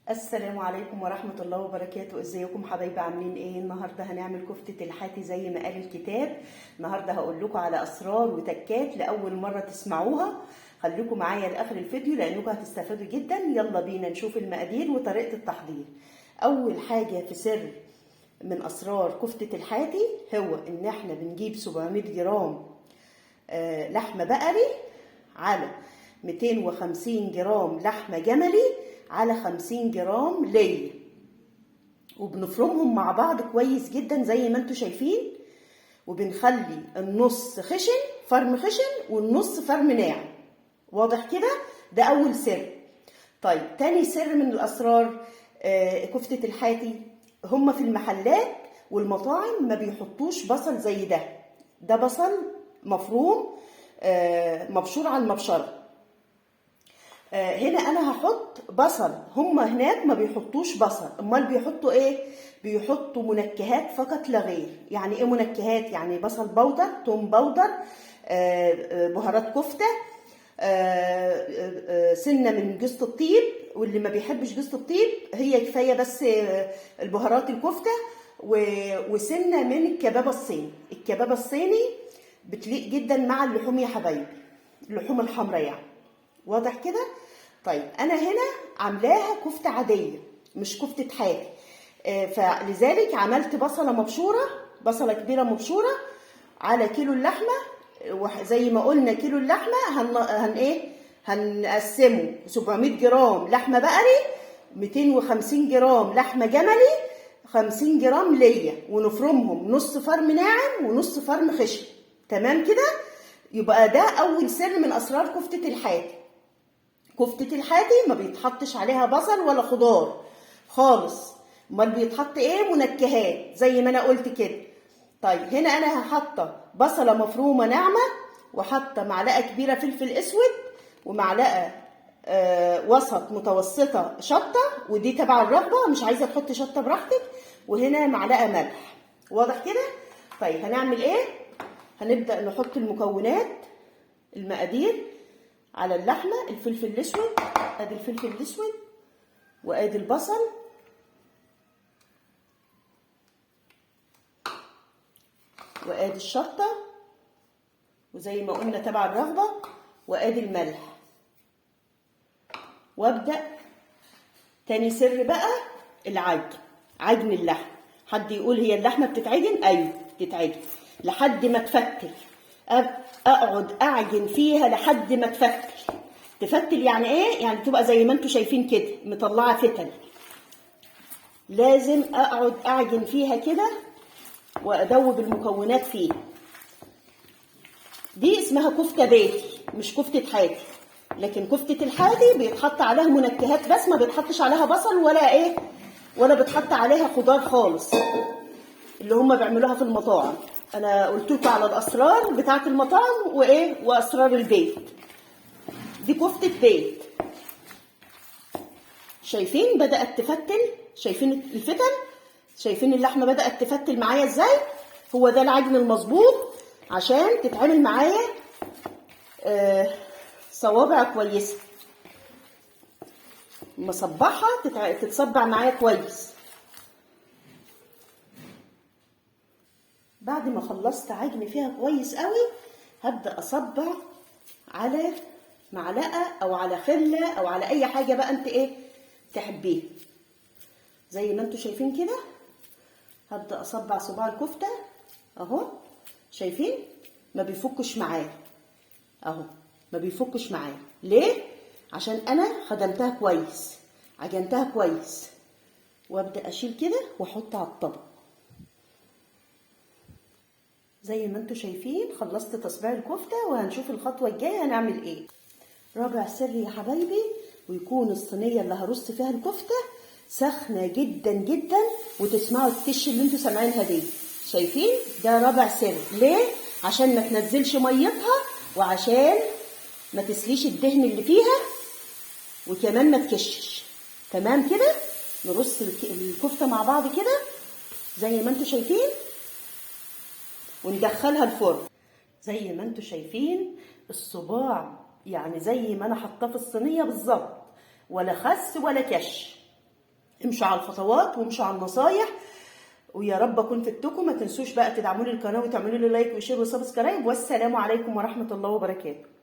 السلام عليكم ورحمة الله وبركاته. ازيكم حبايبي؟ عاملين ايه؟ النهاردة هنعمل كفتة الحاتي زي ما قال الكتاب. النهاردة هقول لكم على اسرار وتكات لأول مرة تسمعوها. خليكم معايا لآخر الفيديو لأنكم هتستفادوا جدا. يلا بينا نشوف المقادير وطريقة التحضير. أول حاجة في سر من أسرار كفتة الحاتي هو إن احنا بنجيب 700 جرام لحمة بقري على 250 جرام لحمة جملي على 50 جرام ليا، وبنفرمهم مع بعض كويس جدا زي ما انتوا شايفين، وبنخلي النص خشن فرم خشن والنص فرم ناعم. واضح كده؟ ده اول سر. طيب تاني سر من الاسرار كفتة الحاتي، هما في المحلات والمطاعم ما بيحطوش بصل زي ده. ده بصل مفروم مبشور على المبشره. هنا انا هحط بصل، هم هناك ما بيحطوش بصل، امال بيحطوا ايه؟ بيحطوا منكهات فقط لا غير. يعني ايه منكهات؟ يعني بصل بودر، توم بودر، بهارات كفته، سنه من جوز الطيب، واللي ما بيحبش جوز الطيب هي كفايه بس البهارات الكفته، وسنه من الكبابه الصيني. الكبابه الصيني بتليق جدا مع اللحوم يا حبايبي، اللحوم الحمراء يعني. واضح كده؟ طيب انا هنا عاملاها كفته عاديه مش كفته حاتي، فلذلك عملت بصله مبشوره، بصله كبيره مبشوره على كيلو اللحمه. وزي ما قلنا كيلو اللحمه هنقسمه 700 جرام لحمه بقري، 250 جرام لحمه جملي، 50 جرام ليا، ونفرمهم نص فرم ناعم ونص فرم خشن. تمام كده؟ يبقى ده اول سر من اسرار كفته الحاتي. كفتة الحاتي ما بيتحطش عليها بصل ولا خضار خالص، امال بيتحط ايه؟ منكهات زي ما انا قلت كده. طيب هنا انا هحط بصله مفرومه ناعمه، وحاطه معلقه كبيره فلفل اسود، ومعلقه وسط متوسطه شطه، ودي تبع الرغبه، مش عايزه تحطي شطه براحتك، وهنا معلقه ملح. واضح كده؟ طيب هنعمل ايه؟ هنبدا نحط المكونات، المقادير على اللحمه. الفلفل الاسود، ادي الفلفل الاسود، وادي البصل، وادي الشطه، وزي ما قلنا تبع الرغبه، وادي الملح. وابدا تاني سر بقى، العجن، عجن اللحم. حد يقول هي اللحمه بتتعجن؟ ايوه بتتعجن لحد ما تفتل. اقعد اعجن فيها لحد ما تفتل. تفتل يعني ايه؟ يعني تبقى زي ما انتوا شايفين كده مطلعه فتل. لازم اقعد اعجن فيها كده وادوب المكونات فيها. دي اسمها كفته بيتي مش كفته حاتي. لكن كفته الحاتي بيتحط عليها منكهات بس، ما بيتحطش عليها بصل ولا ايه، ولا بيتحط عليها خضار خالص اللي هم بيعملوها في المطاعم. انا قلت لكم على الاسرار بتاعه المطاعم وايه واسرار البيت. دي كفته بيت. شايفين بدات تفتل؟ شايفين الفتل؟ شايفين اللحمه بدات تفتل معايا ازاي؟ هو ده العجن المظبوط عشان تتعمل معايا صوابع كويسه، مصبعها تتصبع معايا كويس. بعد ما خلصت عجن فيها كويس قوي، هبدا اصبع على معلقه او على خله او على اي حاجه بقى انت ايه تحبيها. زي ما انتوا شايفين كده هبدا اصبع صباع الكفته اهو. شايفين؟ ما بيفكش معايا اهو، ما بيفكش معايا. ليه؟ عشان انا خدمتها كويس، عجنتها كويس. وابدا اشيل كده واحط على الطبق. زي ما انتوا شايفين خلصت تصبيع الكفته، وهنشوف الخطوه الجايه هنعمل ايه. رابع سر يا حبايبي، ويكون الصينيه اللي هرص فيها الكفته سخنه جدا جدا، وتسمعوا التش اللي انتوا سامعينها دي. شايفين؟ ده رابع سر. ليه؟ عشان ما تنزلش ميتها، وعشان ما تسليش الدهن اللي فيها، وكمان ما تكشش. تمام كده؟ نرص الكفته مع بعض كده زي ما انتوا شايفين، وندخلها الفرن. زي ما انتوا شايفين الصباع يعني زي ما انا حاطاه في الصينيه بالظبط، ولا خس ولا كش. امشوا على الخطوات وامشوا على النصايح، ويا رب اكون فدتكم. ما تنسوش بقى تدعموا لي القناه وتعملوا لي لايك وشير وسبسكرايب، والسلام عليكم ورحمه الله وبركاته.